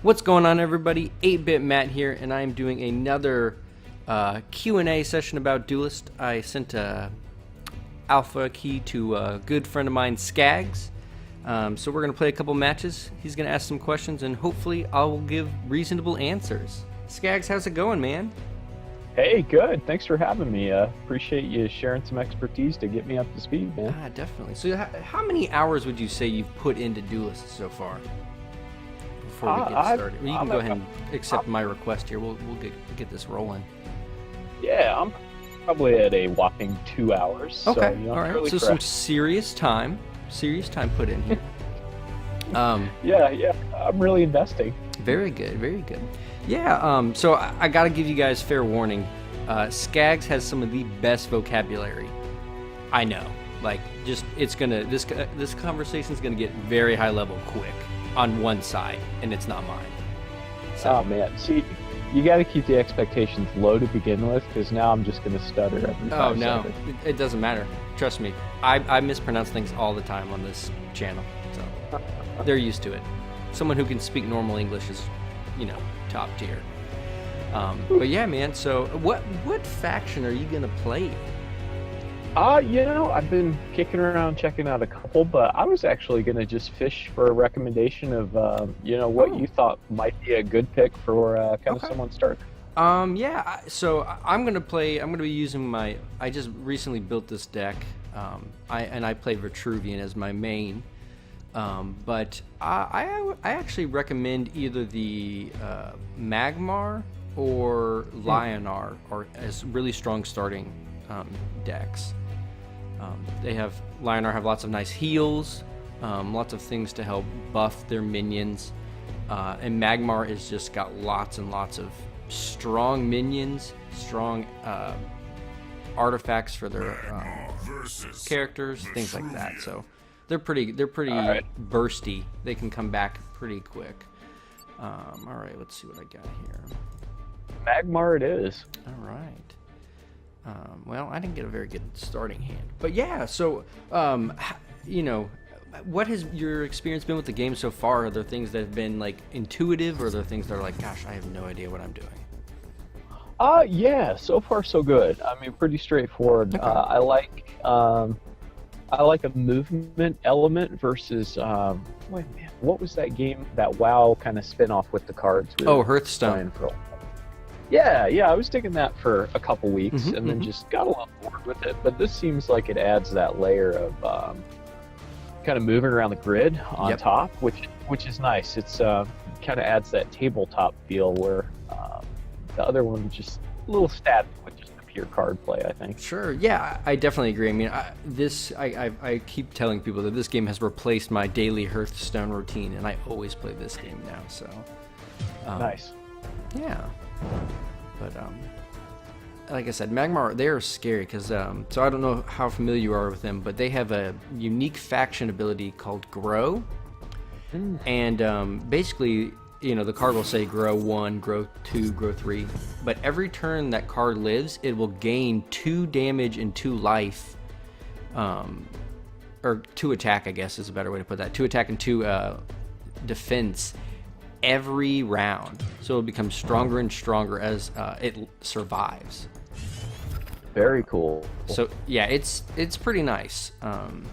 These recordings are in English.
What's going on, everybody? 8-Bit Matt here, and I am doing another Q&A session about Duelyst. I sent a alpha key to a good friend of mine, Scaggs. So we're going to play a couple matches. He's going to ask some questions, and hopefully I will give reasonable answers. Scaggs, how's it going, man? Hey, good. Thanks for having me. Appreciate you sharing some expertise to get me up to speed, man. Definitely. So how many hours would you say you've put into Duelyst so far? Before we get started, well, you can go ahead and accept my request here. We'll get this rolling. Yeah, I'm probably at a whopping 2 hours. Okay, so, you know, all right. really So some serious time put in here. Yeah, I'm really investing. Very good, very good. Yeah. So I got to give you guys fair warning. Scaggs has some of the best vocabulary. I know. Like, just this conversation's gonna get very high level quick on one side, and it's not mine. So. Oh man, see, you got to keep the expectations low to begin with, because now I'm just gonna stutter every 5 Oh no, seconds. it doesn't matter. Trust me, I mispronounce things all the time on this channel, so they're used to it. Someone who can speak normal English is, top tier. But yeah, man. So what faction are you gonna play? I've been kicking around checking out a couple, but I was actually going to just fish for a recommendation of, what you thought might be a good pick for kind of someone start. So I'm going to be using I just recently built this deck, I play Vitruvian as my main, but I actually recommend either the Magmar or Lionar or as really strong starting decks. Lionar have lots of nice heals, lots of things to help buff their minions, and Magmar is just got lots and lots of strong minions, strong artifacts for their characters, things like that. So they're pretty bursty. They can come back pretty quick. All right, let's see what I got here. Magmar it is. All right. Well, I didn't get a very good starting hand. But yeah, so, what has your experience been with the game so far? Are there things that have been, like, intuitive, or are there things that are like, gosh, I have no idea what I'm doing? Yeah, so far so good. I mean, pretty straightforward. Okay. I like a movement element versus, what was that game, that WoW kind of spin-off with the cards? Hearthstone. Yeah, I was digging that for a couple weeks, and then just got a little bored with it. But this seems like it adds that layer of kind of moving around the grid on top, which is nice. It's kind of adds that tabletop feel where the other one was just a little static with just the pure card play, I think. Sure, yeah, I definitely agree. I mean, I keep telling people that this game has replaced my daily Hearthstone routine, and I always play this game now. So nice. Yeah. But like I said, Magmar, they are scary because so I don't know how familiar you are with them, but they have a unique faction ability called Grow, and basically, the card will say Grow 1, Grow 2, Grow 3, but every turn that card lives, it will gain 2 damage and 2 life, or 2 attack, I guess is a better way to put that. 2 attack and 2 defense every round, so it'll become stronger and stronger as it survives. Very cool. So yeah, it's pretty nice. I'm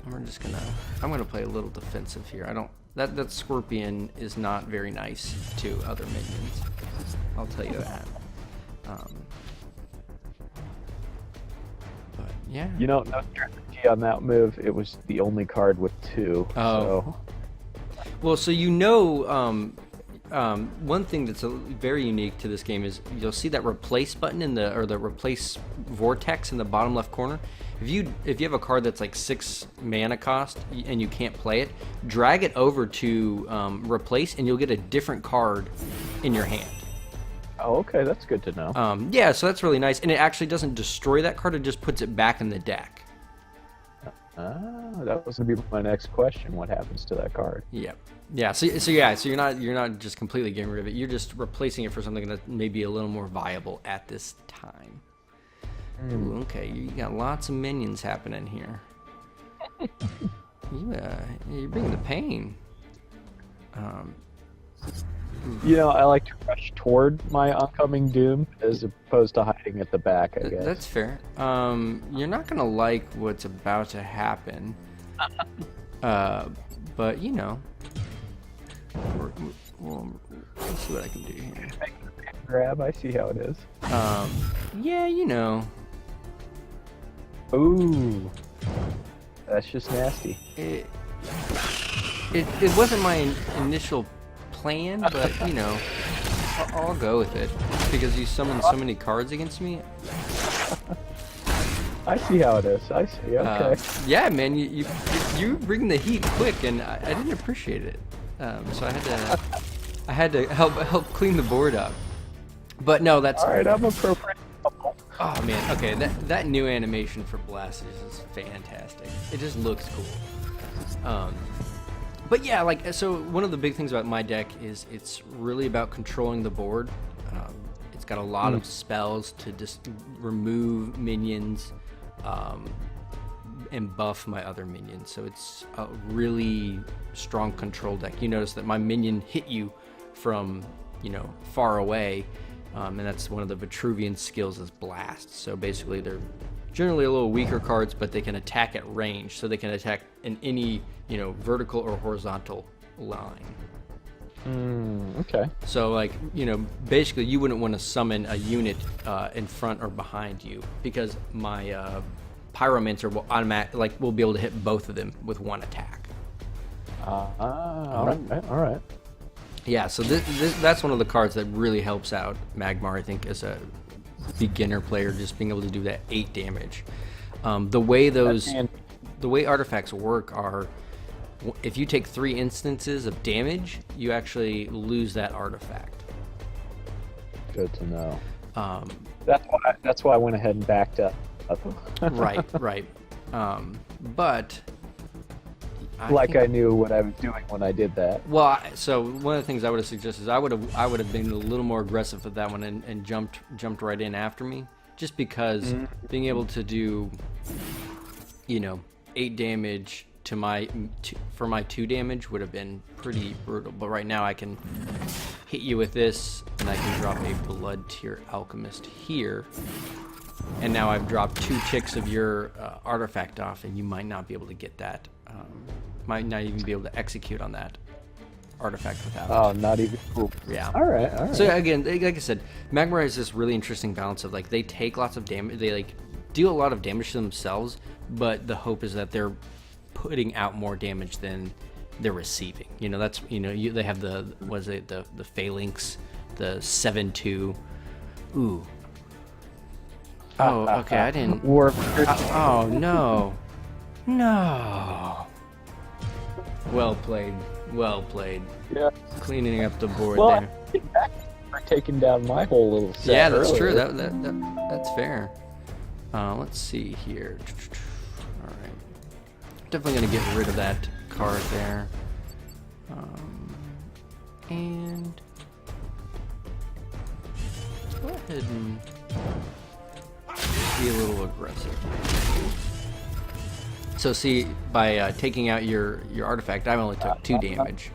gonna play a little defensive here. That Scorpion is not very nice to other minions, I'll tell you that. But yeah, no strategy on that move. It was the only card with 2. So. Well, so one thing that's very unique to this game is you'll see that replace button or the replace vortex in the bottom left corner. If you have a card that's like 6 mana cost and you can't play it, drag it over to replace, and you'll get a different card in your hand. Oh, okay, that's good to know. Yeah, so that's really nice, and it actually doesn't destroy that card; it just puts it back in the deck. That was gonna be my next question. What happens to that card? Yep. Yeah. So you're not just completely getting rid of it. You're just replacing it for something that may be a little more viable at this time. Ooh, okay, you got lots of minions happening here. You're bringing the pain. You know, I like to rush toward my oncoming doom as opposed to hiding at the back, I guess. That's fair. You're not gonna like what's about to happen. But you know, let's see what I can do here. Grab, I see how it is. Yeah, you know. Ooh, that's just nasty. It wasn't my initial plan, but you know, I'll go with it because you summoned so many cards against me. I see how it is. I see. Okay. Yeah, man, you bring the heat quick, and I didn't appreciate it. So I had to help clean the board up. But no, that's all right. I'm appropriate. Oh man, okay, that new animation for Blast is fantastic. It just looks cool. But yeah, like, so one of the big things about my deck is it's really about controlling the board. It's got a lot of spells to just remove minions and buff my other minions. So it's a really strong control deck. You notice that my minion hit you from, you know, far away. And that's one of the Vitruvian skills is Blast. So basically they're generally a little weaker cards, but they can attack at range. So they can attack in any, you know, vertical or horizontal line. Okay. So like, you know, basically you wouldn't want to summon a unit in front or behind you because my Pyromancer will be able to hit both of them with one attack. All right. Yeah, so that's one of the cards that really helps out Magmar, I think, as a beginner player, just being able to do that 8 damage. The way artifacts work are, if you take 3 instances of damage, you actually lose that artifact. Good to know. That's why I went ahead and backed up. Right. But I knew what I was doing when I did that. Well, so one of the things I would have suggested is I would have been a little more aggressive with that one and jumped right in after me, just because being able to do, you know, 8 damage for my 2 damage would have been pretty brutal. But right now I can hit you with this, and I can drop a Blood Tier Alchemist here. And now I've dropped 2 ticks of your artifact off, and you might not be able to get that. Might not even be able to execute on that artifact without. Oh, not even cool. Yeah. All right. So again, like I said, Magmar has this really interesting balance of like they take lots of damage, they like deal a lot of damage to themselves, but the hope is that they're putting out more damage than they're receiving. You know, that's, you know, they have the Phalanx, the 7/2. Ooh. Oh, okay, I didn't. Oh no. No. Well played. Yeah. Cleaning up the board well, there. For taking down my whole little set. Yeah, that's earlier. true. That's fair. Let's see here. All right. Definitely gonna get rid of that card there. And let's go ahead and be a little aggressive. So see, by taking out your artifact, I only took 2 damage.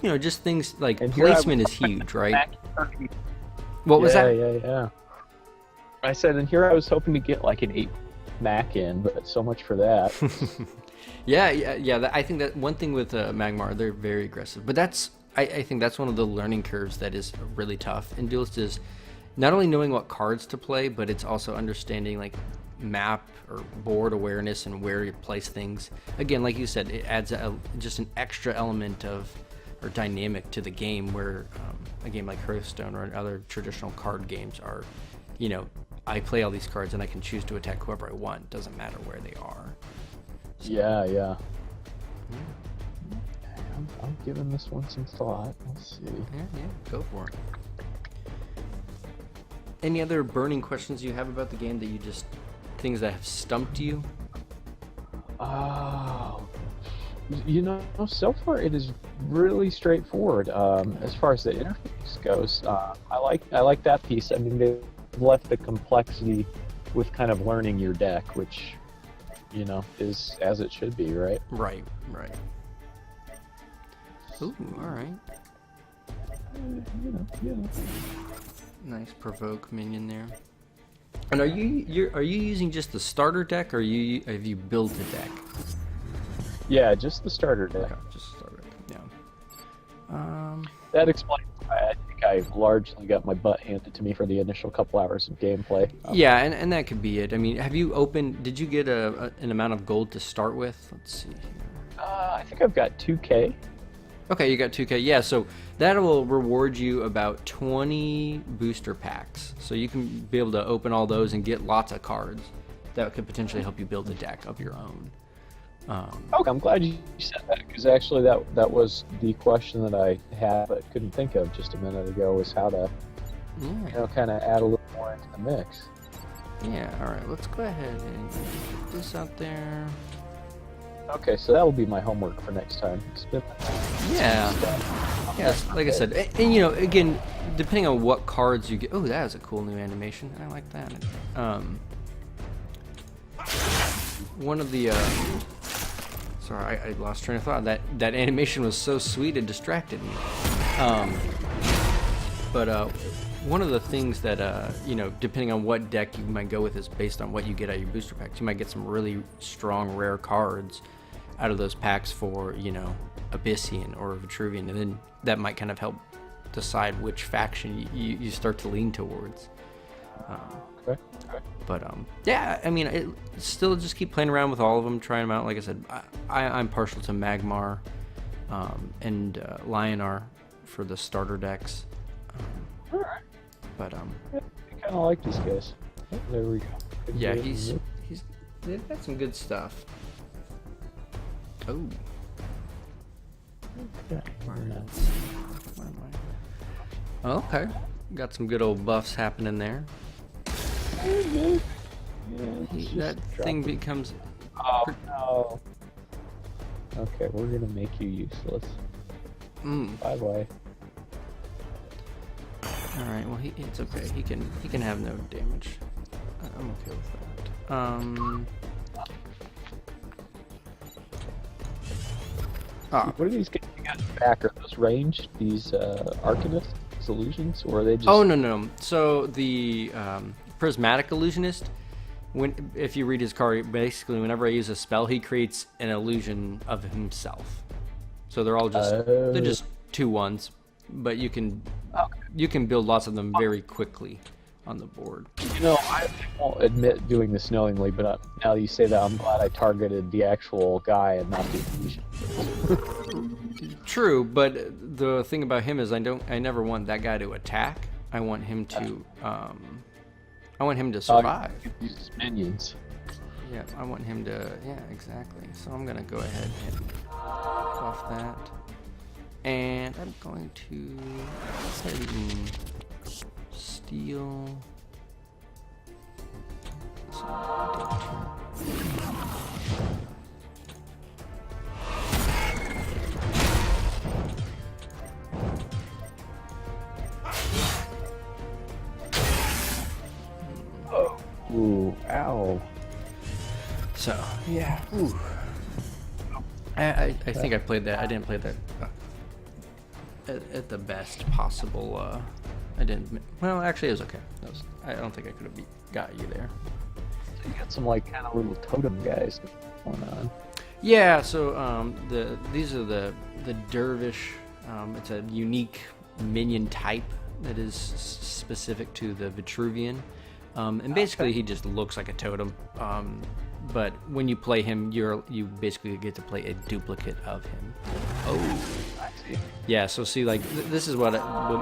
You know, just things like placement is huge, right? What was that? Yeah. I said, and here I was hoping to get like an 8 Mac in, but so much for that. Yeah. I think that one thing with Magmar, they're very aggressive, but I think that's one of the learning curves that is really tough in Duelyst, is not only knowing what cards to play, but it's also understanding like map or board awareness and where you place things. Again, like you said, it adds just an extra element of or dynamic to the game, where a game like Hearthstone or other traditional card games are, you know, I play all these cards and I can choose to attack whoever I want. Doesn't matter where they are. So, yeah. I'm giving this one some thought. Let's see. Yeah, go for it. Any other burning questions you have about the game that you just, things that have stumped you? Oh, you know, so far it is really straightforward. As far as the interface goes, I like that piece. I mean, they've left the complexity with kind of learning your deck, which, you know, is as it should be, right? Right. Ooh, all right. Nice provoke minion there. And are you using just the starter deck, or have you built a deck? Yeah, just the starter deck. Okay, just starter deck. Yeah. That explains why I think I largely got my butt handed to me for the initial couple hours of gameplay. Yeah, and that could be it. I mean, have you opened? Did you get an amount of gold to start with? Let's see here. I think I've got 2K. Okay, you got 2K. Yeah, so that will reward you about 20 booster packs. So you can be able to open all those and get lots of cards that could potentially help you build a deck of your own. Okay, I'm glad you said that, because actually that was the question that I had but couldn't think of just a minute ago, was how to kind of add a little more into the mix. Yeah, all right, let's go ahead and get this out there. Okay, so that will be my homework for next time. Yeah, like I said, and you know, again, depending on what cards you get. Oh, that is a cool new animation. I like that. One of the sorry, I lost train of thought. That animation was so sweet it distracted me. But one of the things that you know, depending on what deck you might go with, is based on what you get out of your booster packs. You might get some really strong rare cards out of those packs for, you know, Abyssian or Vitruvian, and then that might kind of help decide which faction you start to lean towards. Okay. But yeah, I mean, still just keep playing around with all of them, trying them out. Like I said, I'm partial to Magmar and Lionar for the starter decks. All right. But I kind of like these guys. Oh, there we go. yeah, they've got some good stuff. Oh. Okay. Got some good old buffs happening there. That thing becomes... Oh, no. Okay, we're gonna make you useless. Bye-bye. Alright, well, it's okay. He can have no damage. I'm okay with that. What are these guys you got back? Are those ranged? These Arcanist illusions, or are they just? Oh no. So the Prismatic Illusionist, if you read his card, basically whenever I use a spell, he creates an illusion of himself. So they're all just they're just 2/1s, but you can build lots of them very quickly on the board. You know, I won't admit doing this knowingly, but now that you say that, I'm glad I targeted the actual guy and not the illusion. True, but the thing about him is I never want that guy to attack. I want him to survive. Use his minions. Yeah, I want him to. Yeah, exactly. So I'm gonna go ahead and buff that, and I'm going to steal. Ooh, ow. So, yeah. Ooh. I think I played that. I didn't play that at the best possible. I didn't. Well, actually, it was okay. I don't think I could have got you there. So you got some like kind of little totem guys going on. Yeah. So these are the dervish. It's a unique minion type that is specific to the Vitruvian. And basically, he just looks like a totem. But when you play him, you basically get to play a duplicate of him. Oh, I see. Yeah. So see, like this is what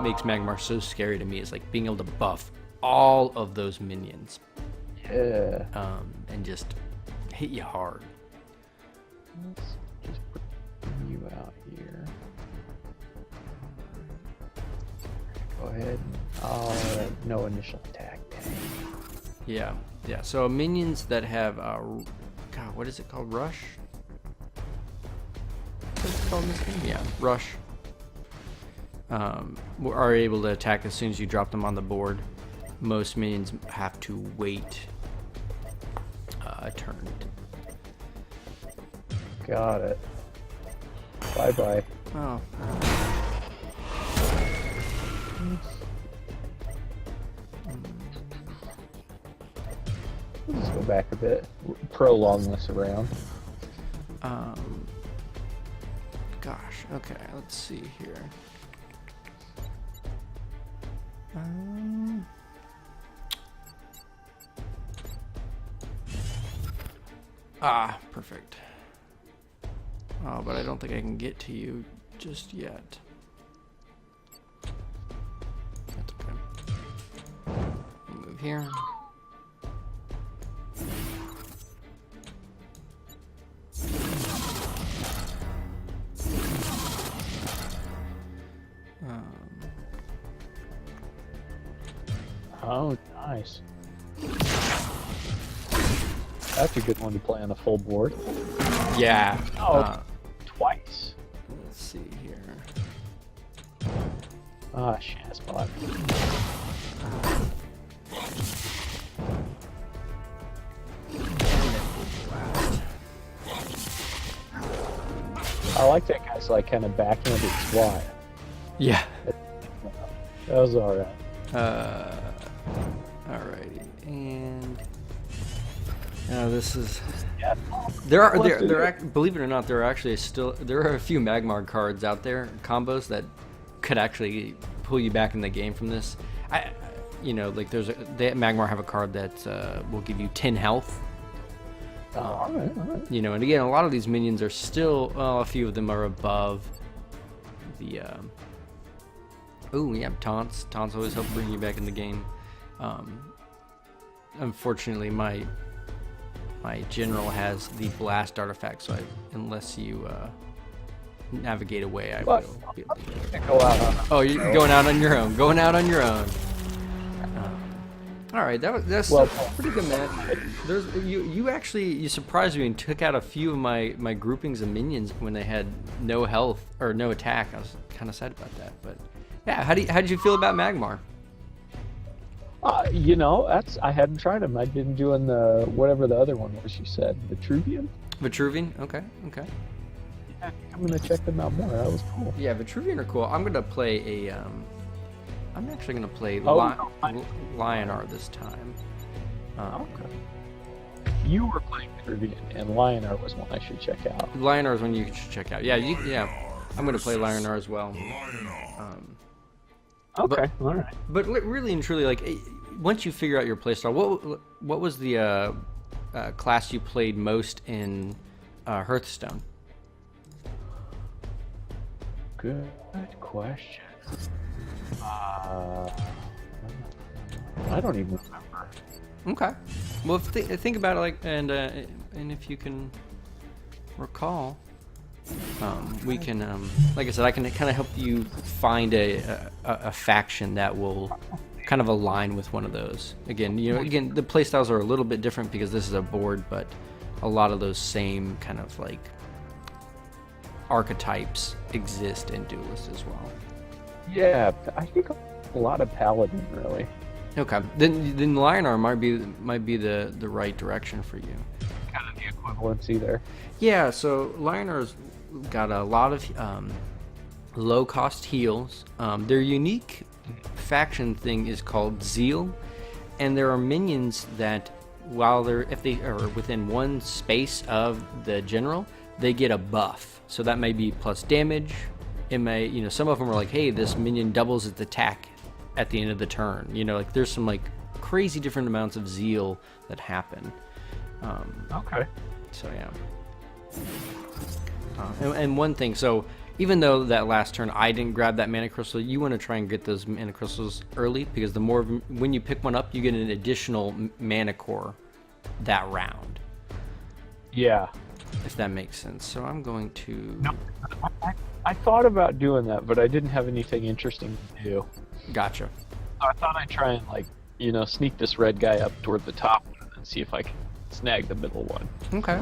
makes Magmar so scary to me, is like being able to buff all of those minions. Yeah. And just hit you hard. Let's just put you out here. Go ahead. Oh, no initial attack. Dang. Yeah. So minions that have, God, what is it called? Rush? What's it called in this game? Yeah, Rush. Are able to attack as soon as you drop them on the board. Most minions have to wait a turn. Got it. Bye-bye. Oh. Let's go back a bit. Prolong this around. Gosh. Okay. Let's see here. Perfect. Oh, but I don't think I can get to you just yet. That's okay. Move here. Oh, nice. That's a good one to play on a full board. Yeah. Oh, twice. Let's see here. Ah, shit spot. I like that guy's like kind of backhanded swat. Yeah. That was alright. Alrighty, and this is. Yeah. Believe it or not, there are a few Magmar cards out there, combos that could actually pull you back in the game from this. Magmar have a card that will give you 10 health. All right. And again, a lot of these minions are still, a few of them are above the. Taunts. Taunts always help bring you back in the game. Unfortunately, my general has the blast artifact, so unless you navigate away, I will be able to go out on. Oh, you're going out on your own. Going out on your own. All right, that's pretty good, man. You surprised me and took out a few of my groupings of minions when they had no health or no attack. I was kind of sad about that, but yeah. How did you feel about Magmar? I hadn't tried them. I've been doing the whatever the other one was. You said Vitruvian. Vitruvian. Okay. Yeah, I'm gonna check them out more. That was cool. Yeah, Vitruvian are cool. I'm gonna play I'm actually gonna play Lionar this time. Okay. You were playing Vitruvian, and Lionar was one I should check out. Lionar is one you should check out. Yeah. I'm gonna play Lionar as well. Okay, all right. But really and truly, like, once you figure out your playstyle, what was the class you played most in Hearthstone? Good question. I don't even remember. Okay. Well, think about it, and if you can recall. We can, like I said, I can kind of help you find a faction that will kind of align with one of those. Again, the playstyles are a little bit different because this is a board, but a lot of those same kind of like archetypes exist in Duelyst as well. Yeah, I think a lot of Paladin really. Okay, then Lionar might be the right direction for you. Kind of the equivalency there. Yeah, so Lionar's got a lot of low-cost heals. Their unique faction thing is called Zeal, and there are minions that, if they are within one space of the general, they get a buff. So that may be plus damage. It may, some of them are like, hey, this minion doubles its attack at the end of the turn. There's some like crazy different amounts of Zeal that happen. Okay. So yeah. And one thing, so even though that last turn I didn't grab that mana crystal, you want to try and get those mana crystals early, because the more when you pick one up, you get an additional mana core that round. Yeah. If that makes sense. So I'm going to. No, I thought about doing that, but I didn't have anything interesting to do. Gotcha. So I thought I'd try and sneak this red guy up toward the top and see if I can snag the middle one. Okay.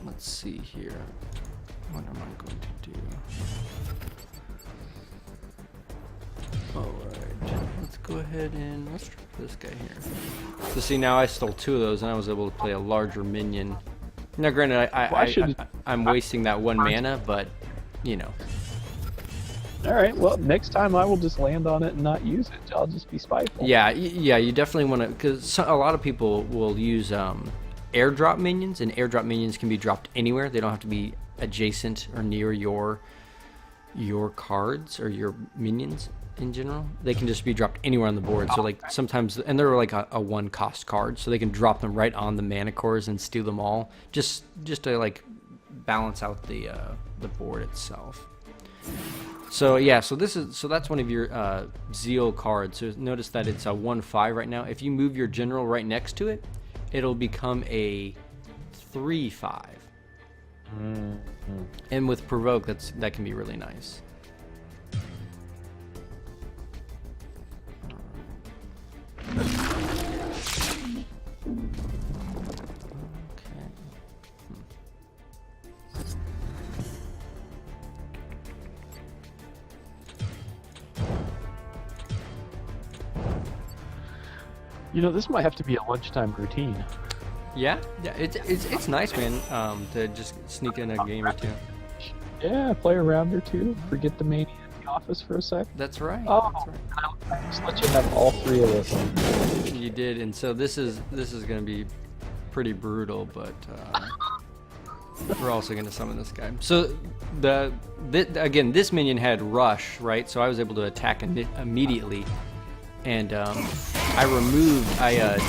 Let's see here. What am I going to do? Alright. Let's go ahead and let's try this guy here. So see, now I stole 2 of those and I was able to play a larger minion. Now granted, I'm wasting that 1 mana, but All right. Well, next time I will just land on it and not use it. I'll just be spiteful. Yeah, yeah. You definitely want to, because a lot of people will use airdrop minions, and airdrop minions can be dropped anywhere. They don't have to be adjacent or near your cards or your minions in general. They can just be dropped anywhere on the board. So like sometimes, and they're like a 1-cost card, so they can drop them right on the mana cores and steal them all, just to like balance out the board itself. So yeah, so that's one of your Zeal cards. So notice that it's a 1/5 right now. If you move your general right next to it, it'll become a 3/5. And with provoke, that can be really nice. You know, this might have to be a lunchtime routine. Yeah, it's nice, man. To just sneak in a game or two. Yeah, play a round or two. Forget the mania in the office for a sec. That's right. Oh, that's right. I just let you have all 3 of those. You did, and so this is going to be pretty brutal, but we're also going to summon this guy. So again, this minion had rush, right? So I was able to attack immediately, and I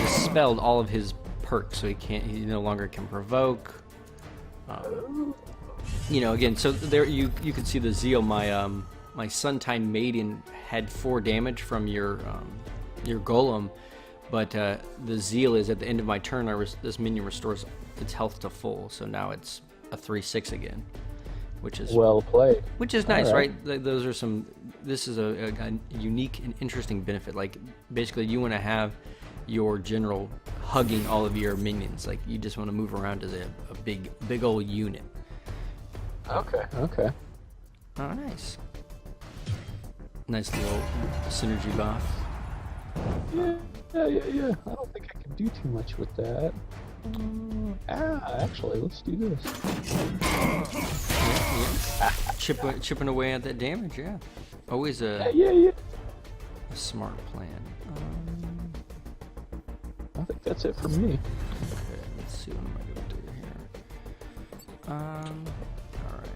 dispelled all of his perks, so he no longer can provoke. You know, again, so there you can see the Zeal. My Suntine Maiden had 4 damage from your Golem, but the Zeal is at the end of my turn. This minion restores its health to full, so now it's a 3/6 again, which is well played. Which is nice, right? Those are some. This is a unique and interesting benefit. Like basically, you want to have your general hugging all of your minions. Like you just want to move around as a big old unit. Okay. Oh, nice. Nice little synergy buff. Yeah. I don't think I can do too much with that. Actually, let's do this. Yeah. Chipping away at that damage, yeah. Always a smart plan. I think that's it for me. Okay, let's see what am I gonna do here. All right.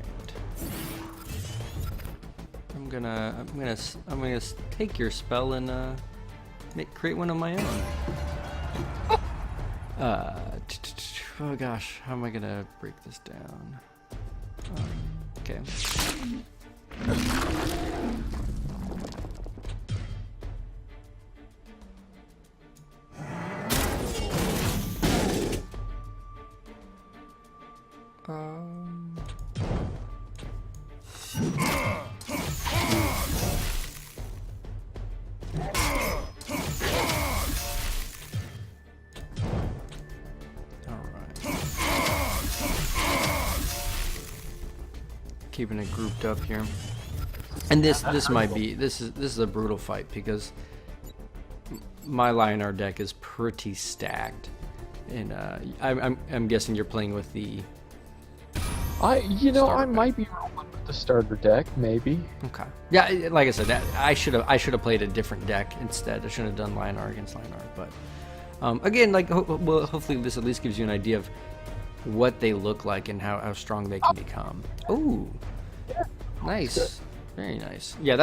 I'm gonna take your spell and create one of my own. Oh gosh, how am I gonna break this down? Okay. Keeping it grouped up here, and this is a brutal fight because my Lionar deck is pretty stacked, and I'm guessing you're playing with the. I might be rolling with the starter deck, maybe. Okay. Yeah, like I said, I should have played a different deck instead. I shouldn't have done Lionar against Lionar, but again, like hopefully this at least gives you an idea of what they look like and how strong they can become. Ooh, yeah, nice, very nice. Yeah,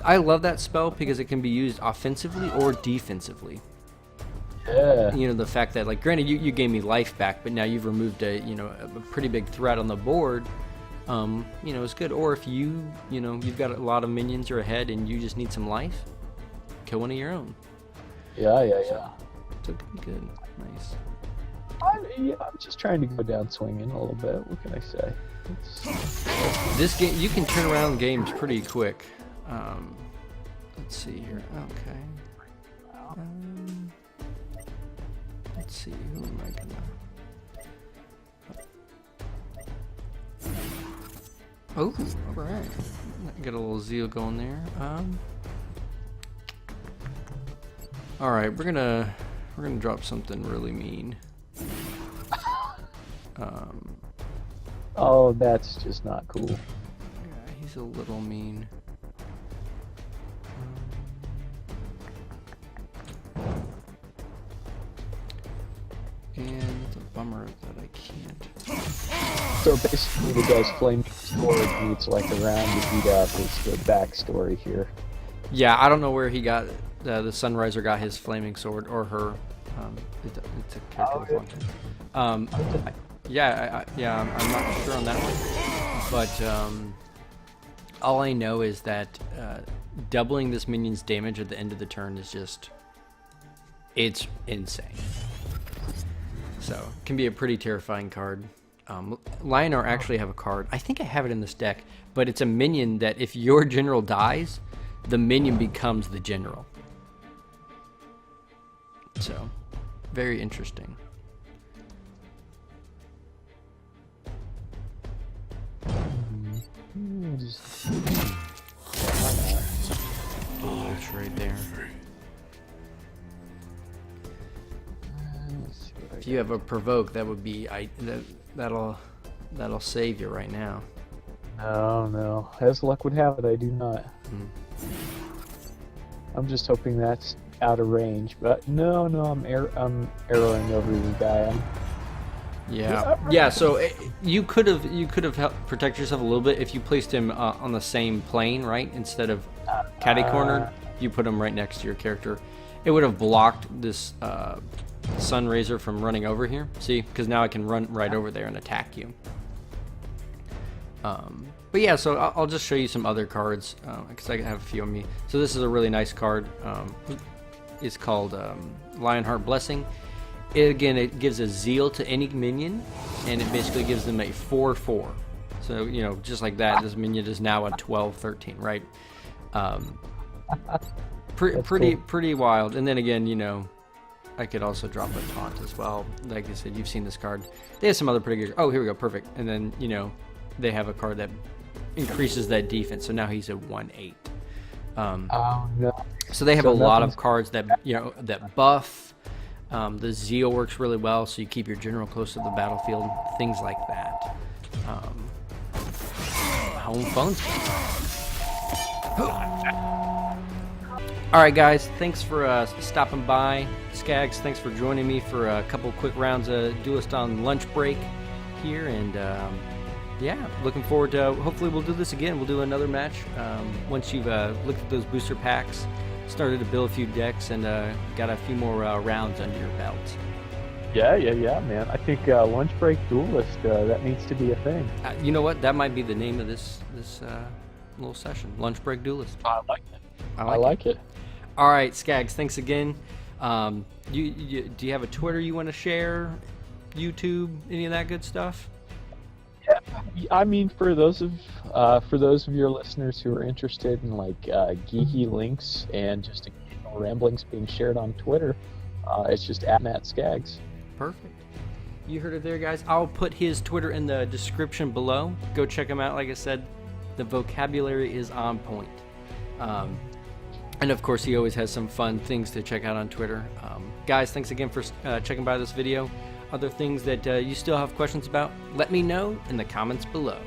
I love that spell because it can be used offensively or defensively. Yeah. You know, the fact that, like, granted you gave me life back, but now you've removed a pretty big threat on the board. It's good. Or if you've got a lot of minions you're ahead and you just need some life, kill one of your own. Yeah. So good, nice. I'm just trying to go down swinging a little bit. What can I say? This game, you can turn around games pretty quick. Let's see here. Okay. Let's see. Who am I gonna? Oh, all right. Got a little Zeal going there. All right, we're gonna drop something really mean. Oh, that's just not cool. Yeah, He's a little mean. And it's a bummer that I can't. So basically, the guy's flaming sword needs like a round to beat up is the backstory here. Yeah, I don't know where he got the Sunriser got his flaming sword or her. It's a character with one. I'm not sure on that one, but all I know is that doubling this minion's damage at the end of the turn is it's insane. So it can be a pretty terrifying card. Lionar actually have a card. I think I have it in this deck, but it's a minion that if your general dies, the minion becomes the general. So, very interesting. Oh, it's right there. If you have a provoke, that would be that'll save you right now. No. As luck would have it, I do not. I'm just hoping that's out of range, but no, I'm arrowing over the guy. Yeah. So you could have helped protect yourself a little bit if you placed him on the same plane, right? Instead of catty cornered, you put him right next to your character. It would have blocked this Sunraiser from running over here. See, because now I can run right over there and attack you. But yeah, so I'll just show you some other cards because I have a few on me. So this is a really nice card. It's called Lionheart Blessing. It gives a zeal to any minion, and it basically gives them a 4/4. So, just like that, this minion is now a 12/13, right? Pretty wild. And then again, I could also drop a taunt as well. Like I said, you've seen this card. They have some other pretty good. Oh, here we go, perfect. And then they have a card that increases that defense. So now he's a 1/8. Oh no. So they have a lot of cards that that buff. The zeal works really well, so you keep your general close to the battlefield, things like that. Home phones. All right, guys, thanks for stopping by. Scaggs, thanks for joining me for a couple quick rounds of Duelyst on lunch break here, and yeah, looking forward to. Hopefully, we'll do this again. We'll do another match once you've looked at those booster packs, started to build a few decks, and got a few more rounds under your belt. Yeah, man. I think lunch break duelist that needs to be a thing. You know what? That might be the name of this little session. Lunch break duelist. I like it. I like it. All right, Scaggs. Thanks again. Do you have a Twitter you want to share? YouTube? Any of that good stuff? Yeah, I mean, for those of your listeners who are interested in like geeky links and just occasional ramblings being shared on Twitter, it's just @MattScaggs. Perfect. You heard it there, guys. I'll put his Twitter in the description below. Go check him out. Like I said, the vocabulary is on point. And of course, he always has some fun things to check out on Twitter. Guys, thanks again for checking by this video. Other things that you still have questions about, let me know in the comments below.